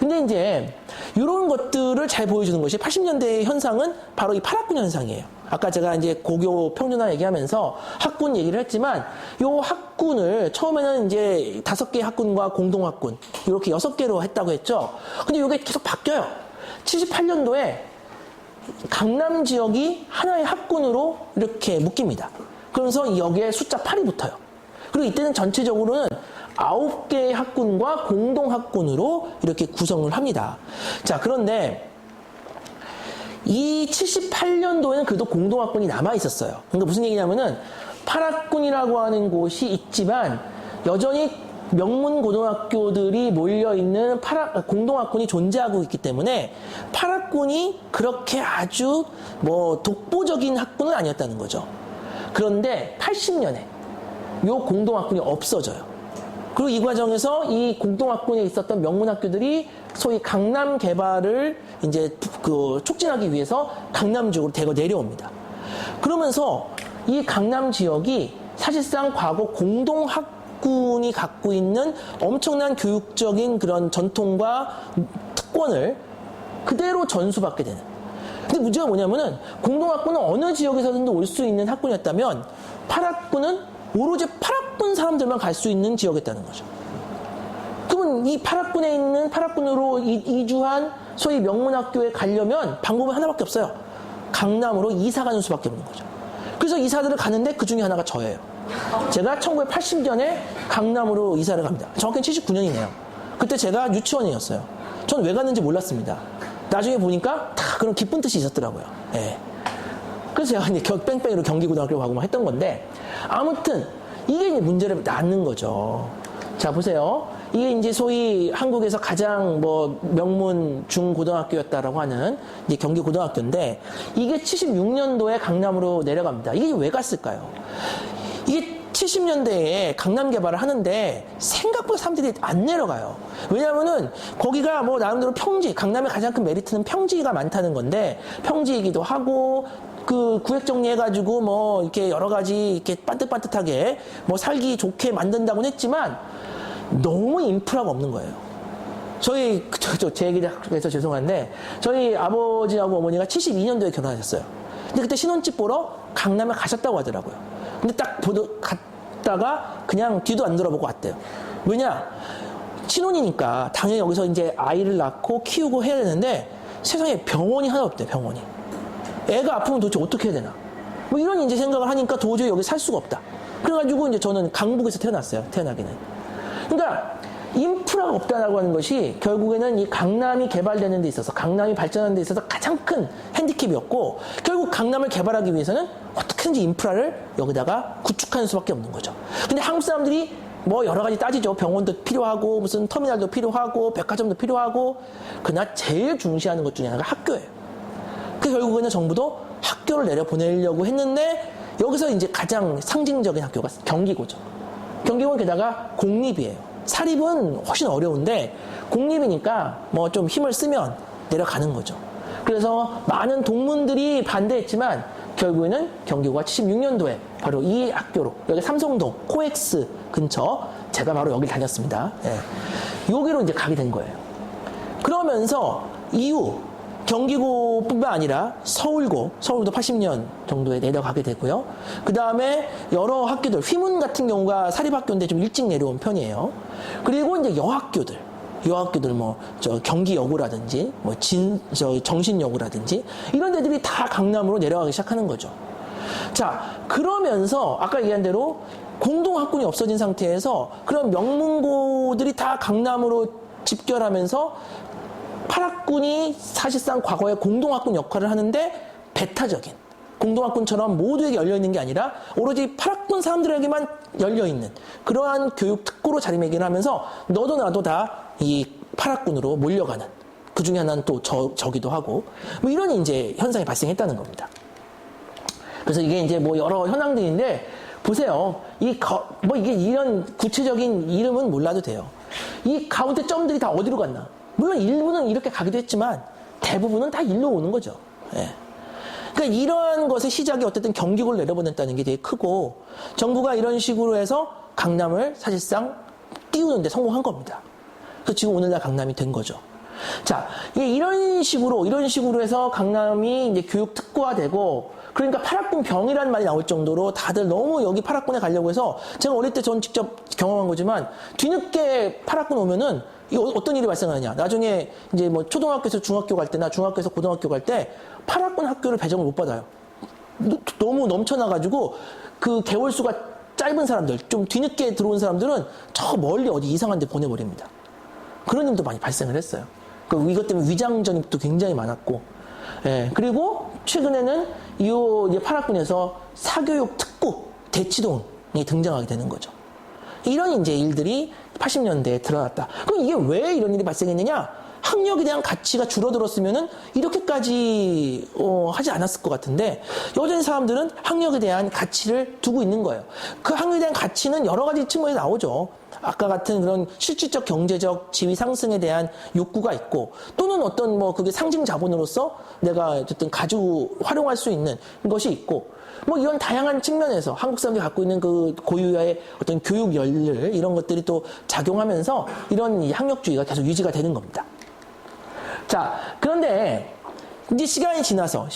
근데 이제 이런 것들을 잘 보여주는 것이 80년대의 현상은 바로 이 파락군 현상이에요. 아까 제가 이제 고교 평준화 얘기하면서 학군 얘기를 했지만 요 학군을 처음에는 이제 5개 학군과 공동학군 이렇게 6개로 했다고 했죠. 근데 이게 계속 바뀌어요. 78년도에 강남 지역이 하나의 학군으로 이렇게 묶입니다. 그러면서 여기에 숫자 8이 붙어요. 그리고 이때는 전체적으로는 9개의 학군과 공동학군으로 이렇게 구성을 합니다. 자, 그런데 이 78년도에는 그래도 공동학군이 남아있었어요. 그러니까 무슨 얘기냐면은 8학군이라고 하는 곳이 있지만 여전히 명문고등학교들이 몰려있는 공동학군이 존재하고 있기 때문에 8학군이 그렇게 아주 독보적인 학군은 아니었다는 거죠. 그런데 80년에 요 공동학군이 없어져요. 그리고 이 과정에서 이 공동학군에 있었던 명문학교들이 소위 강남 개발을 이제 촉진하기 위해서 강남 지역으로 대거 내려옵니다. 그러면서 이 강남 지역이 사실상 과거 공동학군이 갖고 있는 엄청난 교육적인 그런 전통과 특권을 그대로 전수받게 되는. 근데 문제가 뭐냐면은 공동학군은 어느 지역에서든 올 수 있는 학군이었다면 8학군은 오로지 8학군 사람들만 갈 수 있는 지역이었다는 거죠. 그러면 이 8학군에 있는 8학군으로 이주한 소위 명문학교에 가려면 방법은 하나밖에 없어요. 강남으로 이사 가는 수밖에 없는 거죠. 그래서 이사들을 가는데 그 중에 하나가 저예요. 제가 1980년에 강남으로 이사를 갑니다. 정확히는 79년이네요. 그때 제가 유치원이었어요. 전 왜 갔는지 몰랐습니다. 나중에 보니까 다 그런 기쁜 뜻이 있었더라고요. 예. 그래서 제가 이제 뺑뺑이로 경기고등학교 가고 막 했던 건데, 아무튼 이게 이제 문제를 낳는 거죠. 자, 보세요. 이게 이제 소위 한국에서 가장 명문 중고등학교였다라고 하는 이제 경기고등학교인데, 이게 76년도에 강남으로 내려갑니다. 이게 왜 갔을까요? 이게 70년대에 강남 개발을 하는데 생각보다 사람들이 안 내려가요. 왜냐하면은 거기가 나름대로 평지, 강남의 가장 큰 메리트는 평지가 많다는 건데, 평지이기도 하고 그 구획 정리해가지고 이렇게 여러 가지 이렇게 반듯반듯하게 살기 좋게 만든다고는 했지만 너무 인프라가 없는 거예요. 제 얘기해서 죄송한데, 저희 아버지하고 어머니가 72년도에 결혼하셨어요. 근데 그때 신혼집 보러 강남에 가셨다고 하더라고요. 근데 딱 갔다가 그냥 뒤도 안 돌아보고 왔대요. 왜냐? 신혼이니까 당연히 여기서 이제 아이를 낳고 키우고 해야 되는데 세상에 병원이 하나 없대요, 병원이. 애가 아프면 도대체 어떻게 해야 되나? 이런 이제 생각을 하니까 도저히 여기 살 수가 없다. 그래가지고 이제 저는 강북에서 태어났어요, 태어나기는. 그러니까 인프라가 없다라고 하는 것이 결국에는 이 강남이 개발되는 데 있어서, 강남이 발전하는 데 있어서 가장 큰 핸디캡이었고, 결국 강남을 개발하기 위해서는 어떻게든지 인프라를 여기다가 구축하는 수밖에 없는 거죠. 근데 한국 사람들이 여러 가지 따지죠. 병원도 필요하고, 무슨 터미널도 필요하고, 백화점도 필요하고, 그러나 제일 중시하는 것 중에 하나가 학교예요. 그래서 결국에는 정부도 학교를 내려보내려고 했는데, 여기서 이제 가장 상징적인 학교가 경기고죠. 경기고는 게다가 공립이에요. 사립은 훨씬 어려운데 공립이니까 좀 힘을 쓰면 내려가는 거죠. 그래서 많은 동문들이 반대했지만 결국에는 경기고가 76년도에 바로 이 학교로, 여기 삼성동 코엑스 근처, 제가 바로 여기 다녔습니다. 예. 여기로 이제 가게 된 거예요. 그러면서 이후 경기고뿐만 아니라 서울도 80년 정도에 내려가게 되고요. 그 다음에 여러 학교들, 휘문 같은 경우가 사립학교인데 좀 일찍 내려온 편이에요. 그리고 이제 여학교들 경기여고라든지 정신여고라든지 이런 데들이 다 강남으로 내려가기 시작하는 거죠. 자, 그러면서 아까 얘기한 대로 공동학군이 없어진 상태에서 그런 명문고들이 다 강남으로 집결하면서 8학군이 사실상 과거에 공동학군 역할을 하는데, 배타적인 공동학군처럼 모두에게 열려있는 게 아니라 오로지 8학군 사람들에게만 열려있는 그러한 교육 특구로 자리매김을 하면서 너도 나도 다 이 8학군으로 몰려가는, 그 중에 하나는 또 저기도 하고, 이런 이제 현상이 발생했다는 겁니다. 그래서 이게 이제 여러 현황들인데, 보세요. 이게 이런 구체적인 이름은 몰라도 돼요. 이 가운데 점들이 다 어디로 갔나? 물론 일부는 이렇게 가기도 했지만 대부분은 다 일로 오는 거죠. 예. 그러니까 이러한 것의 시작이 어쨌든 경기고를 내려보냈다는 게 되게 크고, 정부가 이런 식으로 해서 강남을 사실상 띄우는 데 성공한 겁니다. 그래서 지금 오늘날 강남이 된 거죠. 자, 이런 식으로 해서 강남이 이제 교육 특구화되고, 그러니까 파락군 병이라는 말이 나올 정도로 다들 너무 여기 파락군에 가려고 해서, 제가 어릴 때 전 직접 경험한 거지만, 뒤늦게 파락군 오면은, 어떤 일이 발생하느냐. 나중에 이제 뭐 초등학교에서 중학교 갈 때나 중학교에서 고등학교 갈 때, 파락군 학교를 배정을 못 받아요. 너무 넘쳐나가지고, 그 개월수가 짧은 사람들, 좀 뒤늦게 들어온 사람들은 저 멀리 어디 이상한 데 보내버립니다. 그런 일도 많이 발생을 했어요. 이것 때문에 위장 전입도 굉장히 많았고, 예, 그리고 최근에는 이 파락군에서 사교육 특구 대치동이 등장하게 되는 거죠. 이런 이제 일들이 80년대에 드러났다. 그럼 이게 왜 이런 일이 발생했느냐? 학력에 대한 가치가 줄어들었으면은 이렇게까지 하지 않았을 것 같은데, 여전히 사람들은 학력에 대한 가치를 두고 있는 거예요. 그 학력에 대한 가치는 여러 가지 측면에 나오죠. 아까 같은 그런 실질적 경제적 지위 상승에 대한 욕구가 있고, 또는 어떤 뭐 그게 상징 자본으로서 내가 어쨌든 가지고 활용할 수 있는 것이 있고, 뭐 이런 다양한 측면에서 한국 사람들이 갖고 있는 그 고유의 어떤 교육 열릴 이런 것들이 또 작용하면서 이런 학력주의가 계속 유지가 되는 겁니다. 자, 그런데 이제 시간이 지나서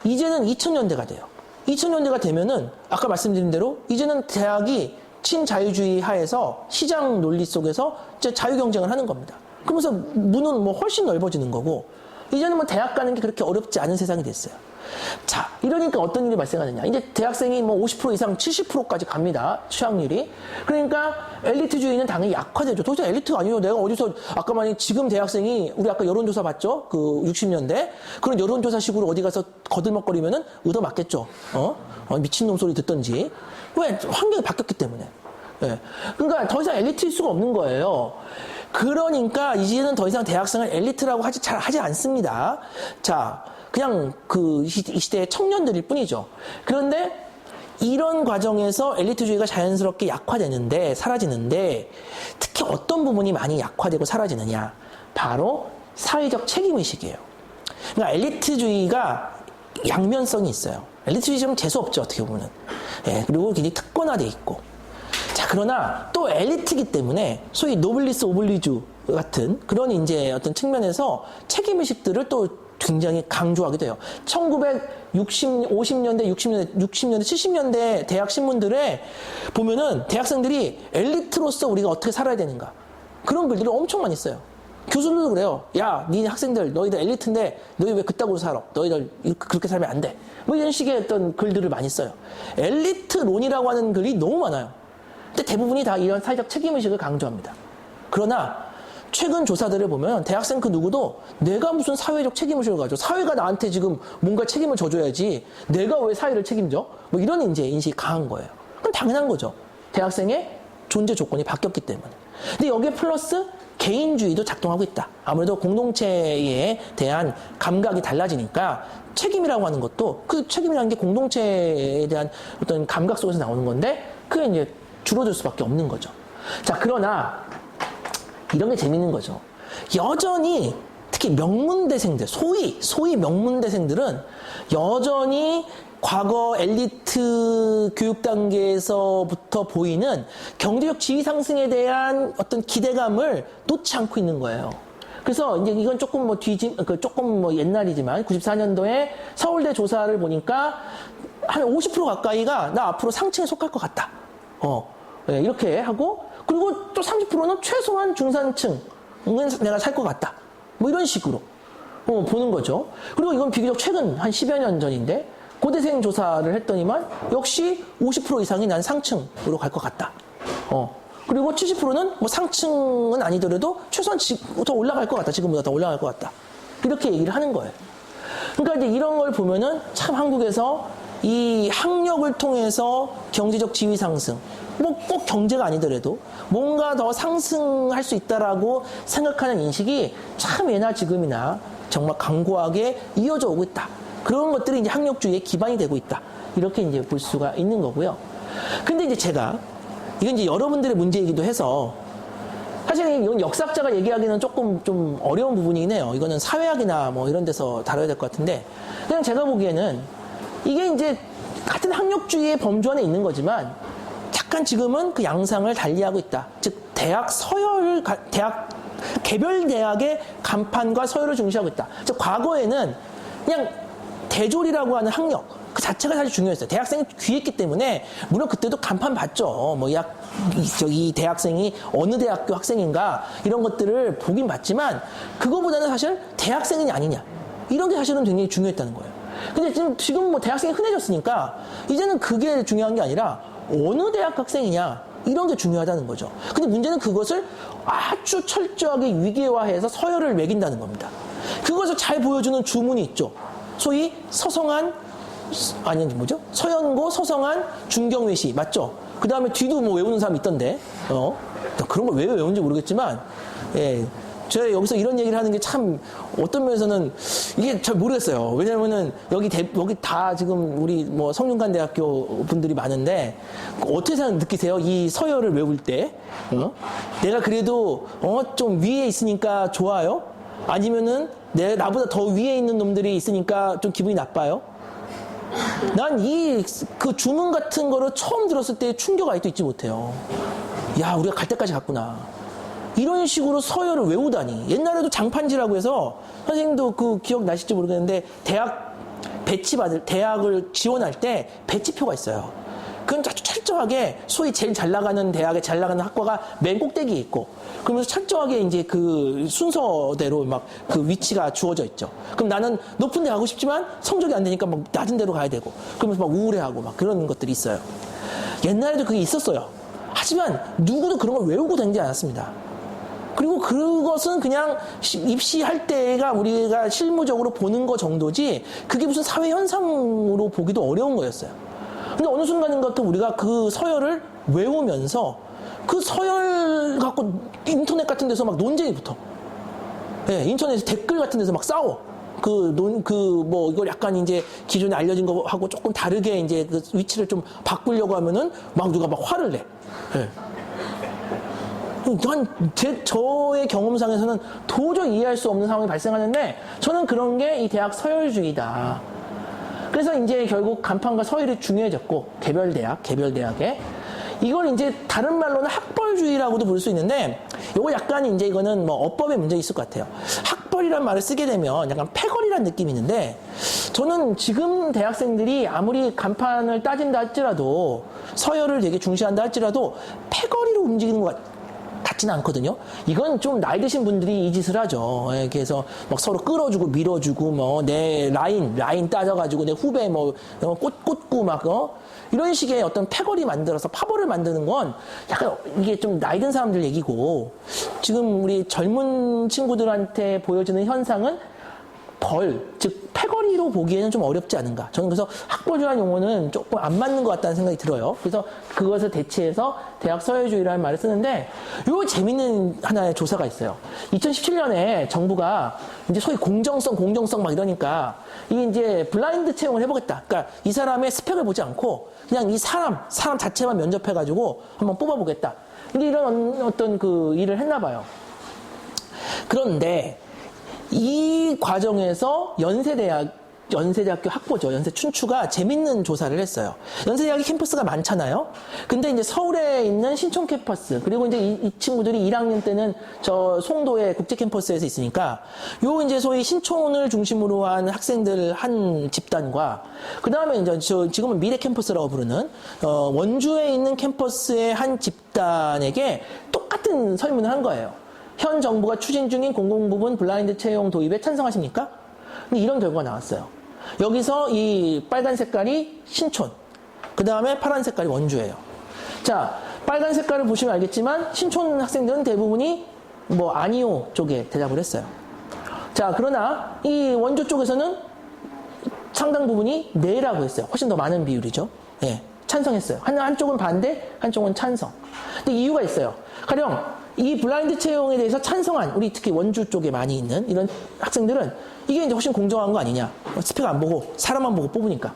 이제는 2000년대가 돼요. 2000년대가 되면은 아까 말씀드린 대로 이제는 대학이 친자유주의 하에서 시장 논리 속에서 이제 자유 경쟁을 하는 겁니다. 그러면서 문은 뭐 훨씬 넓어지는 거고, 이제는 뭐 대학 가는 게 그렇게 어렵지 않은 세상이 됐어요. 자, 이러니까 어떤 일이 발생하느냐. 이제 대학생이 뭐 50% 이상 70%까지 갑니다. 취학률이. 그러니까 엘리트주의는 당연히 약화되죠. 도대체 엘리트가 아니에요. 내가 어디서, 아까 만약 지금 대학생이, 우리 아까 여론조사 봤죠? 그 60년대. 그런 여론조사식으로 어디 가서 거들먹거리면은 얻어맞겠죠. 미친놈 소리 듣던지. 왜? 환경이 바뀌었기 때문에. 예. 그러니까 더 이상 엘리트일 수가 없는 거예요. 그러니까 이제는 더 이상 대학생을 엘리트라고 잘 하지 않습니다. 자, 그냥 이 시대의 청년들일 뿐이죠. 그런데 이런 과정에서 엘리트주의가 자연스럽게 사라지는데, 특히 어떤 부분이 많이 약화되고 사라지느냐. 바로 사회적 책임의식이에요. 그러니까 엘리트주의가 양면성이 있어요. 엘리트주의 좀 재수없죠, 어떻게 보면. 예, 그리고 굉장히 특권화돼 있고. 자, 그러나 또 엘리트이기 때문에 소위 노블리스 오블리주 같은 그런 이제 어떤 측면에서 책임의식들을 또 굉장히 강조하기도 해요. 50년대, 60년대, 70년대 대학 신문들에 보면은 대학생들이 엘리트로서 우리가 어떻게 살아야 되는가. 그런 글들을 엄청 많이 써요. 교수들도 그래요. 야, 니 학생들, 너희들 엘리트인데 너희 왜 그따구로 살아? 너희들 그렇게 살면 안 돼. 뭐 이런 식의 어떤 글들을 많이 써요. 엘리트론이라고 하는 글이 너무 많아요. 근데 대부분이 다 이런 사회적 책임의식을 강조합니다. 그러나 최근 조사들을 보면 대학생 그 누구도 내가 무슨 사회적 책임의식을 가져. 사회가 나한테 지금 뭔가 책임을 져줘야지 내가 왜 사회를 책임져? 뭐 이런 이제 인식이 강한 거예요. 그건 당연한 거죠. 대학생의 존재 조건이 바뀌었기 때문에. 근데 여기에 플러스 개인주의도 작동하고 있다. 아무래도 공동체에 대한 감각이 달라지니까 책임이라고 하는 것도, 그 책임이라는 게 공동체에 대한 어떤 감각 속에서 나오는 건데 그게 이제 줄어들 수밖에 없는 거죠. 자, 그러나 이런 게 재밌는 거죠. 여전히 특히 명문대생들, 소위 명문대생들은 여전히 과거 엘리트 교육 단계에서부터 보이는 경제적 지위 상승에 대한 어떤 기대감을 놓지 않고 있는 거예요. 그래서 이제 이건 조금 조금 옛날이지만 94년도에 서울대 조사를 보니까 한 50% 가까이가 나 앞으로 상층에 속할 것 같다. 네, 이렇게 하고, 그리고 또 30%는 최소한 중산층은 내가 살 것 같다. 뭐 이런 식으로 보는 거죠. 그리고 이건 비교적 최근 한 10여 년 전인데 고대생 조사를 했더니만 역시 50% 이상이 난 상층으로 갈 것 같다. 그리고 70%는 뭐 상층은 아니더라도 최소한 더 올라갈 것 같다. 지금보다 더 올라갈 것 같다. 이렇게 얘기를 하는 거예요. 그러니까 이제 이런 걸 보면은 참 한국에서 이 학력을 통해서 경제적 지위 상승, 뭐 꼭 경제가 아니더라도 뭔가 더 상승할 수 있다라고 생각하는 인식이 참 예나 지금이나 정말 강고하게 이어져 오고 있다. 그런 것들이 이제 학력주의의 기반이 되고 있다. 이렇게 이제 볼 수가 있는 거고요. 근데 이제 제가 이건 이제 여러분들의 문제이기도 해서 사실 이건 역사학자가 얘기하기는 조금 좀 어려운 부분이긴 해요. 이거는 사회학이나 뭐 이런 데서 다뤄야 될 것 같은데, 그냥 제가 보기에는 이게 이제 같은 학력주의의 범주 안에 있는 거지만 약간 지금은 그 양상을 달리하고 있다. 즉 대학 개별 대학의 간판과 서열을 중시하고 있다. 즉 과거에는 그냥 대졸이라고 하는 학력 그 자체가 사실 중요했어요. 대학생이 귀했기 때문에 물론 그때도 간판 봤죠. 뭐 이 대학생이 어느 대학교 학생인가 이런 것들을 보긴 봤지만 그거보다는 사실 대학생이냐 아니냐 이런 게 사실은 굉장히 중요했다는 거예요. 근데 지금 뭐 대학생이 흔해졌으니까 이제는 그게 중요한 게 아니라 어느 대학 학생이냐 이런 게 중요하다는 거죠. 근데 문제는 그것을 아주 철저하게 위계화해서 서열을 매긴다는 겁니다. 그것을 잘 보여주는 주문이 있죠. 소위 서성한 서연고 서성한 중경외시 맞죠? 그 다음에 뒤도 뭐 외우는 사람 있던데 그런 걸 왜 외우는지 모르겠지만 제가 여기서 이런 얘기를 하는 게 참 어떤 면에서는 이게 잘 모르겠어요. 왜냐면은 여기 다 지금 우리 뭐 성균관대학교 분들이 많은데 어떻게 느끼세요? 이 서열을 외울 때 내가 그래도 좀 위에 있으니까 좋아요? 아니면은 나보다 더 위에 있는 놈들이 있으니까 좀 기분이 나빠요? 난 그 주문 같은 거를 처음 들었을 때 충격 아직도 잊지 못해요. 야, 우리가 갈 때까지 갔구나. 이런 식으로 서열을 외우다니. 옛날에도 장판지라고 해서 선생님도 그 기억 나실지 모르겠는데 대학을 지원할 때 배치표가 있어요. 그건 아주 철저하게 소위 제일 잘 나가는 대학에 잘 나가는 학과가 맨 꼭대기에 있고 그러면서 철저하게 이제 그 순서대로 막 그 위치가 주어져 있죠. 그럼 나는 높은 데 가고 싶지만 성적이 안 되니까 막 낮은 데로 가야 되고 그러면서 막 우울해하고 막 그런 것들이 있어요. 옛날에도 그게 있었어요. 하지만 누구도 그런 걸 외우고 다니지 않았습니다. 그리고 그것은 그냥 입시할 때가 우리가 실무적으로 보는 거 정도지 그게 무슨 사회 현상으로 보기도 어려운 거였어요. 근데 어느 순간인가부터 우리가 그 서열을 외우면서 그 서열 갖고 인터넷 같은 데서 막 논쟁이 붙어. 인터넷에 댓글 같은 데서 막 싸워. 이걸 약간 이제 기존에 알려진 거하고 조금 다르게 이제 그 위치를 좀 바꾸려고 하면은 막 누가 막 화를 내. 저의 경험상에서는 도저히 이해할 수 없는 상황이 발생하는데 저는 그런 게 이 대학 서열주의다. 그래서 이제 결국 간판과 서열이 중요해졌고 개별대학에 이걸 이제 다른 말로는 학벌주의라고도 부를 수 있는데 요거 약간 이제 이거는 뭐 어법의 문제가 있을 것 같아요. 학벌이란 말을 쓰게 되면 약간 패거리란 느낌이 있는데 저는 지금 대학생들이 아무리 간판을 따진다 할지라도 서열을 되게 중시한다 할지라도 패거리로 움직이는 것 같지는 않거든요. 이건 좀 나이 드신 분들이 이 짓을 하죠. 그래서 막 서로 끌어주고 밀어주고 뭐 내 라인 따져가지고 내 후배 꽃 꽂고 막 이런 식의 어떤 패거리 만들어서 파벌을 만드는 건 약간 이게 좀 나이 든 사람들 얘기고 지금 우리 젊은 친구들한테 보여지는 현상은 즉 패거리로 보기에는 좀 어렵지 않은가. 저는 그래서 학벌주의라는 용어는 조금 안 맞는 것 같다는 생각이 들어요. 그래서 그것을 대체해서 대학 서열주의라는 말을 쓰는데 요 재밌는 하나의 조사가 있어요. 2017년에 정부가 이제 소위 공정성 막 이러니까 이게 이제 블라인드 채용을 해보겠다. 그러니까 이 사람의 스펙을 보지 않고 그냥 이 사람 자체만 면접해가지고 한번 뽑아보겠다. 근데 이런 어떤 그 일을 했나 봐요. 그런데 이 과정에서 연세대학교 학부죠. 연세춘추가 재밌는 조사를 했어요. 연세대학이 캠퍼스가 많잖아요. 근데 이제 서울에 있는 신촌 캠퍼스, 그리고 이제 이 친구들이 1학년 때는 저 송도의 국제 캠퍼스에서 있으니까, 요 이제 소위 신촌을 중심으로 한 학생들 한 집단과, 그 다음에 이제 지금은 미래 캠퍼스라고 부르는, 원주에 있는 캠퍼스의 한 집단에게 똑같은 설문을 한 거예요. 현 정부가 추진 중인 공공부문 블라인드 채용 도입에 찬성하십니까? 근데 이런 결과가 나왔어요. 여기서 이 빨간 색깔이 신촌, 그 다음에 파란 색깔이 원주예요. 자, 빨간 색깔을 보시면 알겠지만 신촌 학생들은 대부분이 뭐 아니요 쪽에 대답을 했어요. 자, 그러나 이 원주 쪽에서는 상당 부분이 네라고 했어요. 훨씬 더 많은 비율이죠. 찬성했어요. 한쪽은 반대, 한쪽은 찬성. 근데 이유가 있어요. 가령 이 블라인드 채용에 대해서 찬성한 우리 특히 원주 쪽에 많이 있는 이런 학생들은 이게 이제 훨씬 공정한 거 아니냐. 스펙 안 보고 사람만 보고 뽑으니까.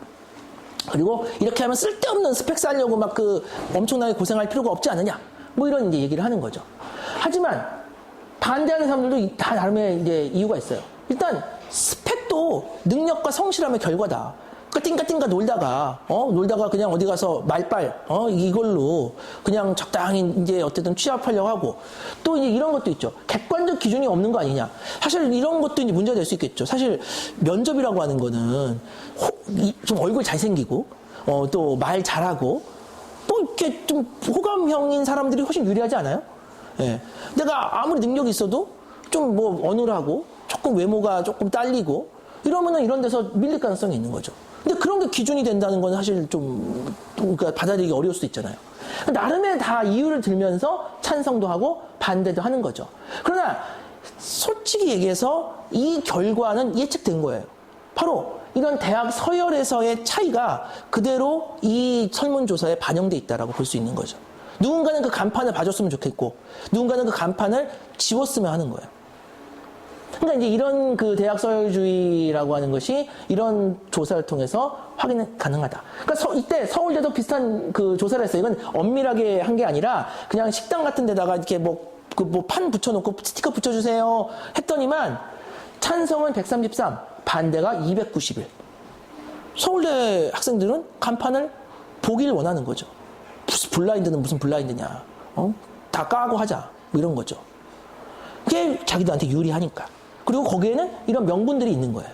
그리고 이렇게 하면 쓸데없는 스펙 쌓으려고 막 엄청나게 고생할 필요가 없지 않느냐. 뭐 이런 이제 얘기를 하는 거죠. 하지만 반대하는 사람들도 다 나름의 이제 이유가 있어요. 일단 스펙도 능력과 성실함의 결과다. 띵까띵까 놀다가 그냥 어디 가서 말빨, 이걸로 그냥 적당히 이제 어쨌든 취업하려고 하고 또 이제 이런 것도 있죠. 객관적 기준이 없는 거 아니냐. 사실 이런 것도 이제 문제가 될 수 있겠죠. 사실 면접이라고 하는 거는 좀 얼굴 잘생기고, 또 말 잘하고, 또 이렇게 좀 호감형인 사람들이 훨씬 유리하지 않아요? 예. 내가 아무리 능력이 있어도 좀 뭐 어눌하고 조금 외모가 조금 딸리고 이러면은 이런 데서 밀릴 가능성이 있는 거죠. 근데 그런 게 기준이 된다는 건 사실 좀 그러니까 받아들이기 어려울 수도 있잖아요. 나름의 다 이유를 들면서 찬성도 하고 반대도 하는 거죠. 그러나 솔직히 얘기해서 이 결과는 예측된 거예요. 바로 이런 대학 서열에서의 차이가 그대로 이 설문조사에 반영돼 있다라고 볼 수 있는 거죠. 누군가는 그 간판을 봐줬으면 좋겠고, 누군가는 그 간판을 지웠으면 하는 거예요. 그러니까 이제 이런 그 대학 서열주의라고 하는 것이 이런 조사를 통해서 확인 가능하다. 그러니까 이때 서울대도 비슷한 그 조사를 했어요. 이건 엄밀하게 한 게 아니라 그냥 식당 같은 데다가 이렇게 판 붙여놓고 스티커 붙여주세요 했더니만 찬성은 133, 반대가 291. 서울대 학생들은 간판을 보기를 원하는 거죠. 무슨 블라인드는 무슨 블라인드냐. 다 까고 하자. 뭐 이런 거죠. 그게 자기들한테 유리하니까. 그리고 거기에는 이런 명분들이 있는 거예요.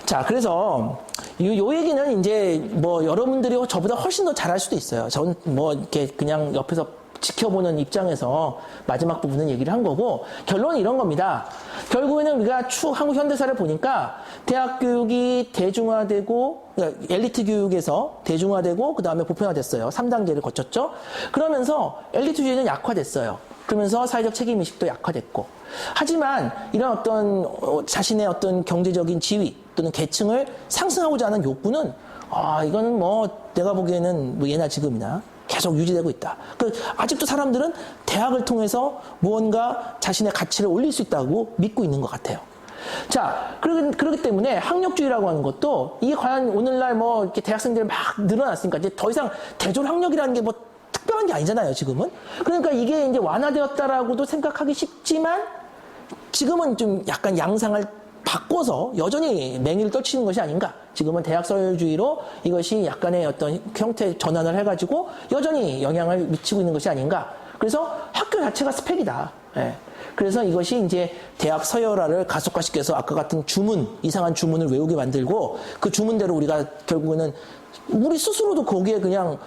자, 그래서 요 얘기는 이제 뭐 여러분들이 저보다 훨씬 더 잘할 수도 있어요. 저는 뭐 이렇게 그냥 옆에서 지켜보는 입장에서 마지막 부분은 얘기를 한 거고, 결론은 이런 겁니다. 결국에는 우리가 쭉 한국 현대사를 보니까 대학 교육이 대중화되고, 그러니까 엘리트 교육에서 대중화되고 그 다음에 보편화됐어요. 3단계를 거쳤죠. 그러면서 엘리트주의는 약화됐어요. 그러면서 사회적 책임의식도 약화됐고, 하지만 이런 어떤 자신의 어떤 경제적인 지위 또는 계층을 상승하고자 하는 욕구는 이거는 뭐 내가 보기에는 뭐 예나 지금이나 계속 유지되고 있다. 아직도 사람들은 대학을 통해서 무언가 자신의 가치를 올릴 수 있다고 믿고 있는 것 같아요. 자, 그렇기 때문에 학력주의라고 하는 것도 이게 과연 오늘날 뭐 이렇게 대학생들이 막 늘어났으니까 이제 더 이상 대졸 학력이라는 게 뭐 특별한 게 아니잖아요, 지금은. 그러니까 이게 이제 완화되었다라고도 생각하기 쉽지만 지금은 좀 약간 양상을 바꿔서 여전히 맹위를 떨치는 것이 아닌가. 지금은 대학 서열주의로 이것이 약간의 어떤 형태 전환을 해가지고 여전히 영향을 미치고 있는 것이 아닌가. 그래서 학교 자체가 스펙이다. 예. 그래서 이것이 이제 대학 서열화를 가속화시켜서 아까 같은 이상한 주문을 외우게 만들고 그 주문대로 우리가 결국에는 우리 스스로도 거기에 그냥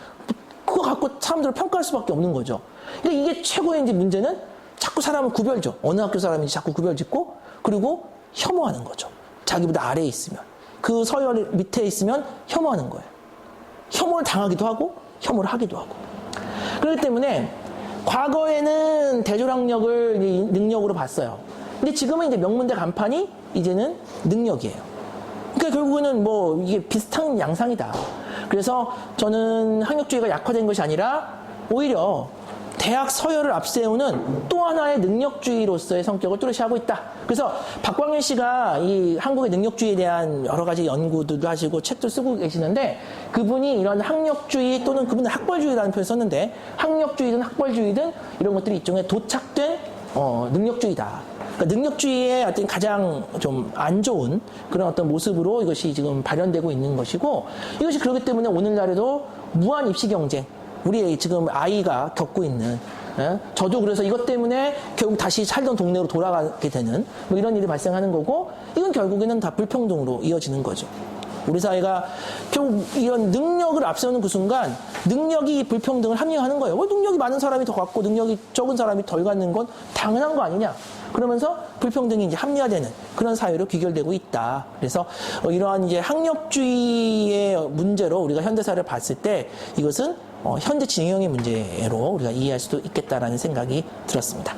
그거 갖고 사람들을 평가할 수밖에 없는 거죠. 그러니까 이게 최고의 이제 문제는 자꾸 사람을 구별죠. 어느 학교 사람인지 자꾸 구별짓고 그리고 혐오하는 거죠. 자기보다 아래에 있으면. 그 서열 밑에 있으면 혐오하는 거예요. 혐오를 당하기도 하고 혐오를 하기도 하고. 그렇기 때문에 과거에는 대졸학력을 능력으로 봤어요. 근데 지금은 이제 명문대 간판이 이제는 능력이에요. 그러니까 결국에는 뭐 이게 비슷한 양상이다. 그래서 저는 학력주의가 약화된 것이 아니라 오히려 대학 서열을 앞세우는 또 하나의 능력주의로서의 성격을 뚜렷이 하고 있다. 그래서 박광일 씨가 이 한국의 능력주의에 대한 여러 가지 연구도 하시고 책도 쓰고 계시는데 그분이 이런 학력주의 또는 그분은 학벌주의라는 표현을 썼는데 학력주의든 학벌주의든 이런 것들이 일종의 도착된 능력주의다. 그러니까 능력주의의 어떤 가장 좀 안 좋은 그런 어떤 모습으로 이것이 지금 발현되고 있는 것이고 이것이 그렇기 때문에 오늘날에도 무한 입시 경쟁 우리 지금 아이가 겪고 있는 저도 그래서 이것 때문에 결국 다시 살던 동네로 돌아가게 되는 뭐 이런 일이 발생하는 거고 이건 결국에는 다 불평등으로 이어지는 거죠. 우리 사회가 결국 이런 능력을 앞세우는 그 순간 능력이 불평등을 합리화하는 거예요. 왜 능력이 많은 사람이 더 갖고 능력이 적은 사람이 덜 갖는 건 당연한 거 아니냐. 그러면서 불평등이 이제 합리화되는 그런 사회로 귀결되고 있다. 그래서 이러한 이제 학력주의의 문제로 우리가 현대사를 봤을 때 이것은 현재 진영의 문제로 우리가 이해할 수도 있겠다라는 생각이 들었습니다.